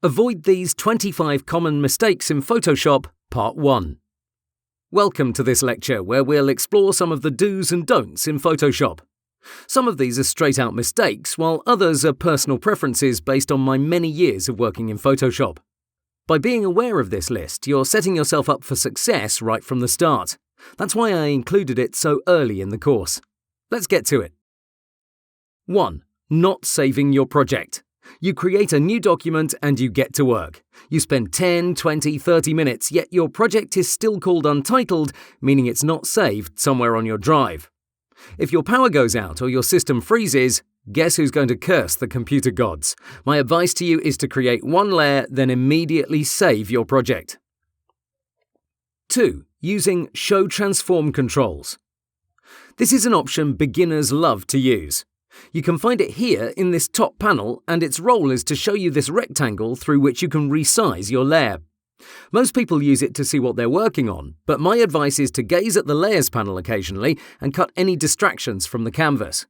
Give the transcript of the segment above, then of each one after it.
Avoid these 25 common mistakes in Photoshop, Part 1. Welcome to this lecture where we'll explore some of the do's and don'ts in Photoshop. Some of these are straight-out mistakes, while others are personal preferences based on my many years of working in Photoshop. By being aware of this list, you're setting yourself up for success right from the start. That's why I included it so early in the course. Let's get to it. 1. Not saving your project. You create a new document and you get to work. You spend 10, 20, 30 minutes, yet your project is still called untitled, meaning it's not saved somewhere on your drive. If your power goes out or your system freezes, guess who's going to curse the computer gods? My advice to you is to create one layer, then immediately save your project. 2. Using Show Transform controls. This is an option beginners love to use. You can find it here in this top panel, and its role is to show you this rectangle through which you can resize your layer. Most people use it to see what they're working on, but my advice is to gaze at the Layers panel occasionally and cut any distractions from the canvas.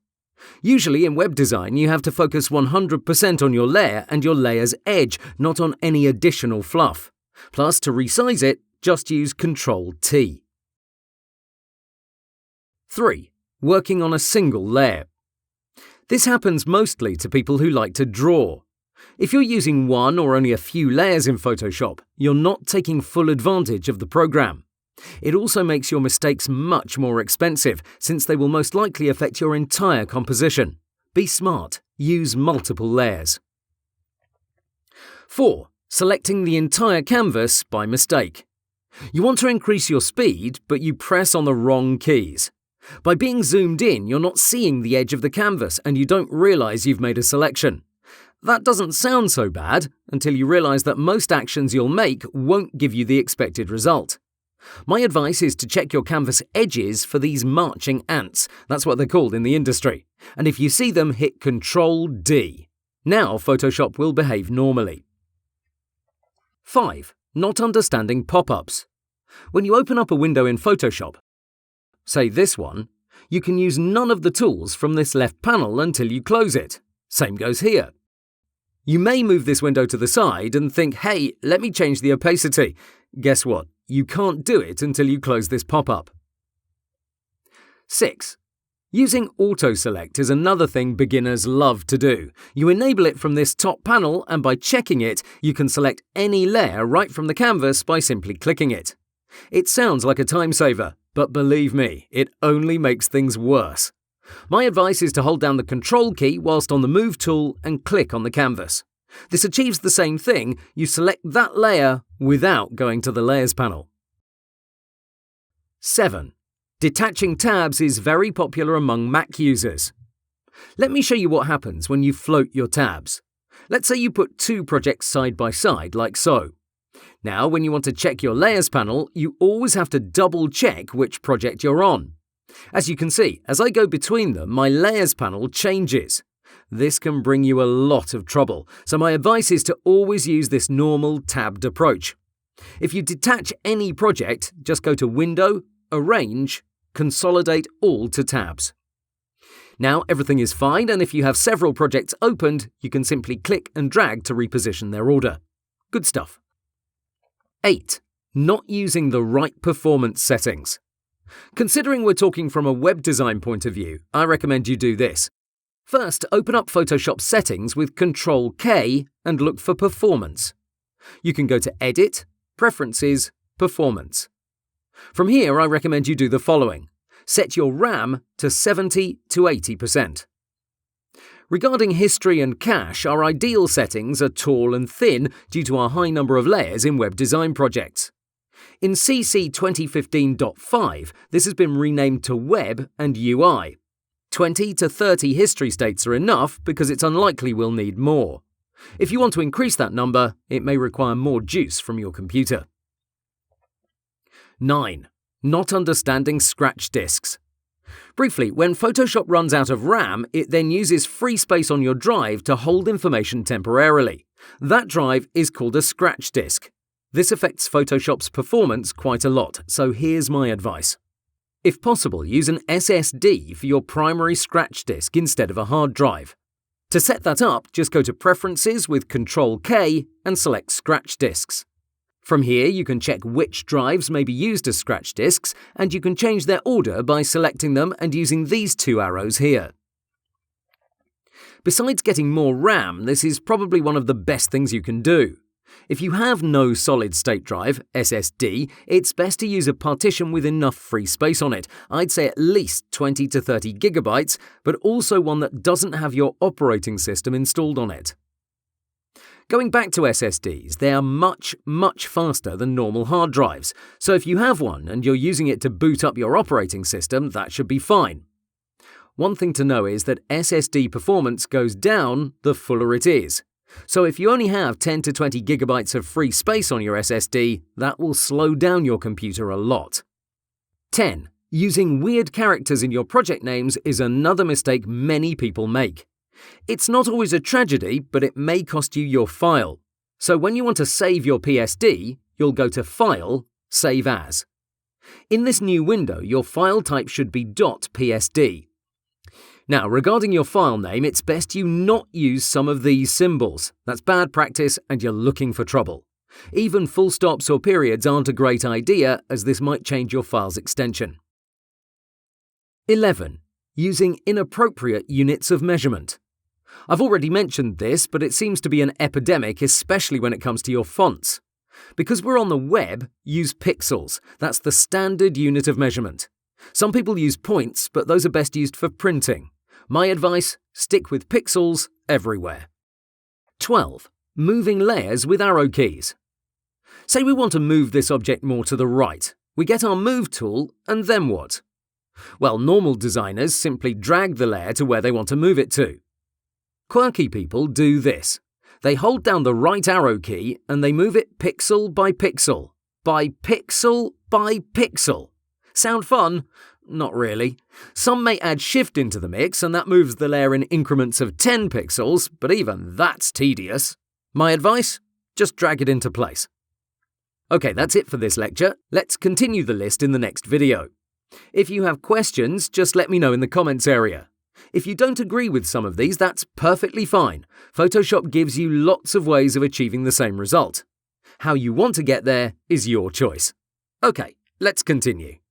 Usually in web design you have to focus 100% on your layer and your layer's edge, not on any additional fluff. Plus, to resize it, just use Ctrl-T. 3. Working on a single layer. This happens mostly to people who like to draw. If you're using one or only a few layers in Photoshop, you're not taking full advantage of the program. It also makes your mistakes much more expensive, since they will most likely affect your entire composition. Be smart. Use multiple layers. 4. Selecting the entire canvas by mistake. You want to increase your speed, but you press on the wrong keys. By being zoomed in, you're not seeing the edge of the canvas and you don't realize you've made a selection. That doesn't sound so bad until you realize that most actions you'll make won't give you the expected result. My advice is to check your canvas edges for these marching ants. That's what they're called in the industry. And if you see them, hit Ctrl-D. Now Photoshop will behave normally. 5. Not understanding pop-ups. When you open up a window in Photoshop, say this one, you can use none of the tools from this left panel until you close it. Same goes here. You may move this window to the side and think, hey, let me change the opacity. Guess what? You can't do it until you close this pop-up. 6. Using auto-select is another thing beginners love to do. You enable it from this top panel, and by checking it, you can select any layer right from the canvas by simply clicking it. It sounds like a time saver, but believe me, it only makes things worse. My advice is to hold down the Control key whilst on the Move tool and click on the canvas. This achieves the same thing. You select that layer without going to the Layers panel. 7. Detaching tabs is very popular among Mac users. Let me show you what happens when you float your tabs. Let's say you put two projects side by side, like so. Now, when you want to check your Layers panel, you always have to double-check which project you're on. As you can see, as I go between them, my Layers panel changes. This can bring you a lot of trouble, so my advice is to always use this normal tabbed approach. If you detach any project, just go to Window, Arrange, Consolidate all to tabs. Now everything is fine, and if you have several projects opened, you can simply click and drag to reposition their order. Good stuff. 8. Not using the right performance settings. Considering we're talking from a web design point of view, I recommend you do this. First, open up Photoshop Settings with Ctrl-K and look for Performance. You can go to Edit, Preferences, Performance. From here, I recommend you do the following. Set your RAM to 70 to 80%. Regarding history and cache, our ideal settings are tall and thin due to our high number of layers in web design projects. In CC 2015.5, this has been renamed to Web and UI. 20 to 30 history states are enough because it's unlikely we'll need more. If you want to increase that number, it may require more juice from your computer. 9. Not understanding scratch disks. Briefly, when Photoshop runs out of RAM, it then uses free space on your drive to hold information temporarily. That drive is called a scratch disk. This affects Photoshop's performance quite a lot, so here's my advice. If possible, use an SSD for your primary scratch disk instead of a hard drive. To set that up, just go to Preferences with Ctrl-K and select Scratch Disks. From here, you can check which drives may be used as scratch disks, and you can change their order by selecting them and using these two arrows here. Besides getting more RAM, this is probably one of the best things you can do. If you have no solid-state drive, SSD, it's best to use a partition with enough free space on it. I'd say at least 20 to 30 gigabytes, but also one that doesn't have your operating system installed on it. Going back to SSDs, they are much faster than normal hard drives, so if you have one and you're using it to boot up your operating system, that should be fine. One thing to know is that SSD performance goes down the fuller it is. So if you only have 10 to 20 gigabytes of free space on your SSD, that will slow down your computer a lot. 10. Using weird characters in your project names is another mistake many people make. It's not always a tragedy, but it may cost you your file. So when you want to save your PSD, you'll go to File, Save As. In this new window, your file type should be .psd. Now, regarding your file name, it's best you not use some of these symbols. That's bad practice and you're looking for trouble. Even full stops or periods aren't a great idea, as this might change your file's extension. 11. Using inappropriate units of measurement. I've already mentioned this, but it seems to be an epidemic, especially when it comes to your fonts. Because we're on the web, use pixels. That's the standard unit of measurement. Some people use points, but those are best used for printing. My advice, stick with pixels everywhere. 12. Moving layers with arrow keys. Say we want to move this object more to the right. We get our Move tool, and then what? Well, normal designers simply drag the layer to where they want to move it to. Quirky people do this. They hold down the right arrow key and they move it pixel by pixel. By pixel by pixel. Sound fun? Not really. Some may add Shift into the mix and that moves the layer in increments of 10 pixels, but even that's tedious. My advice? Just drag it into place. Okay, that's it for this lecture. Let's continue the list in the next video. If you have questions, just let me know in the comments area. If you don't agree with some of these, that's perfectly fine. Photoshop gives you lots of ways of achieving the same result. How you want to get there is your choice. Okay, let's continue.